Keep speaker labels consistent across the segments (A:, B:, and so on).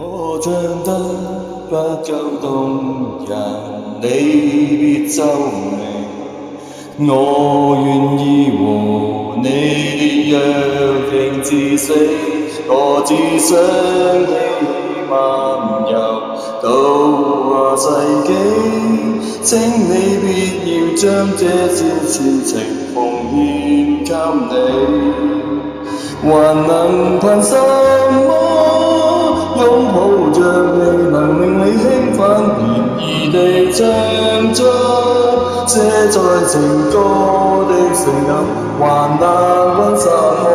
A: 我唱得不夠動人，你別皺眉。我願意和你若情至死，我只想你漫遊到下世紀。請你別要將這些事情奉獻給你，還能憑什麼？擁抱着未能令你興奮，便宜地唱出寫在情歌的聲音，還能憑什麼？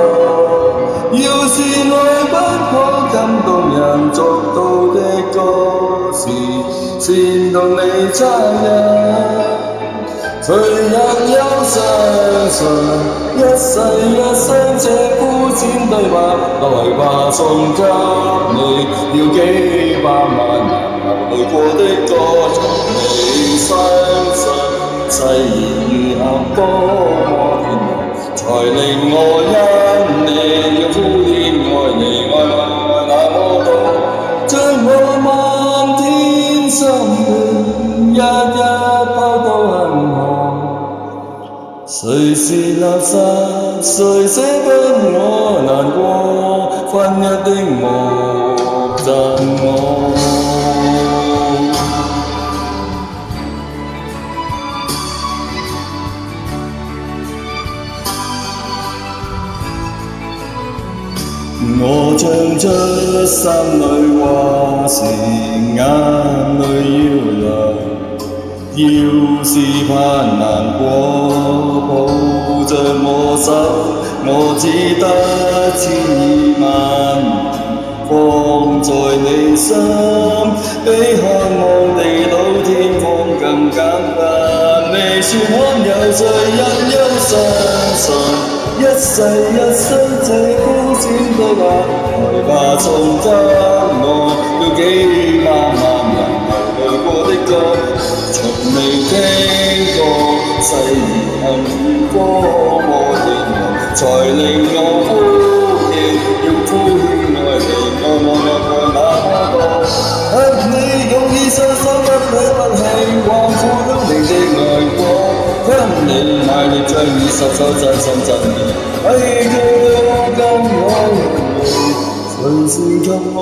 A: 要是愛不可感動人作到的歌詞，煽動你惻隱。誰人又相信一世一生這膚淺對白？來吧，送給你，要幾百萬人流淚過的歌，從未相信誓言如行多麼天倫，才令我因你要敷衍愛你愛我那麼多，將我漫天心血一一拋到銀河。誰是垃圾？誰捨不我難過？分一的莫贈我。我唱出心裏話時，眼淚要流。要是怕難過，抱着我手，我只得千二萬放在你心，比渴望地老天荒更簡單。未算罕有，誰人又相信一世一生這膚淺對白？來吧，送給我，要幾百萬人流淚過的歌，從未聽過誓言幸福多麼甜蜜，才令我敷衍，要敷衍愛你愛我那麼多。給你用意雙手，給你運氣，還富有你的愛火，給你賣力將以實手真心真意，為叫跟我隨時給我，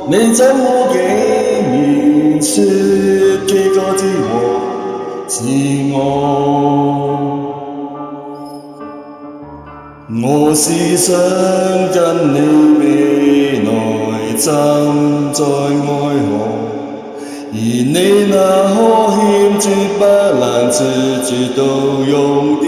A: 你怎麼竟然說幾個之和是我？我是想跟你未來站在愛河，而你那呵欠絕不難自絕到用掉。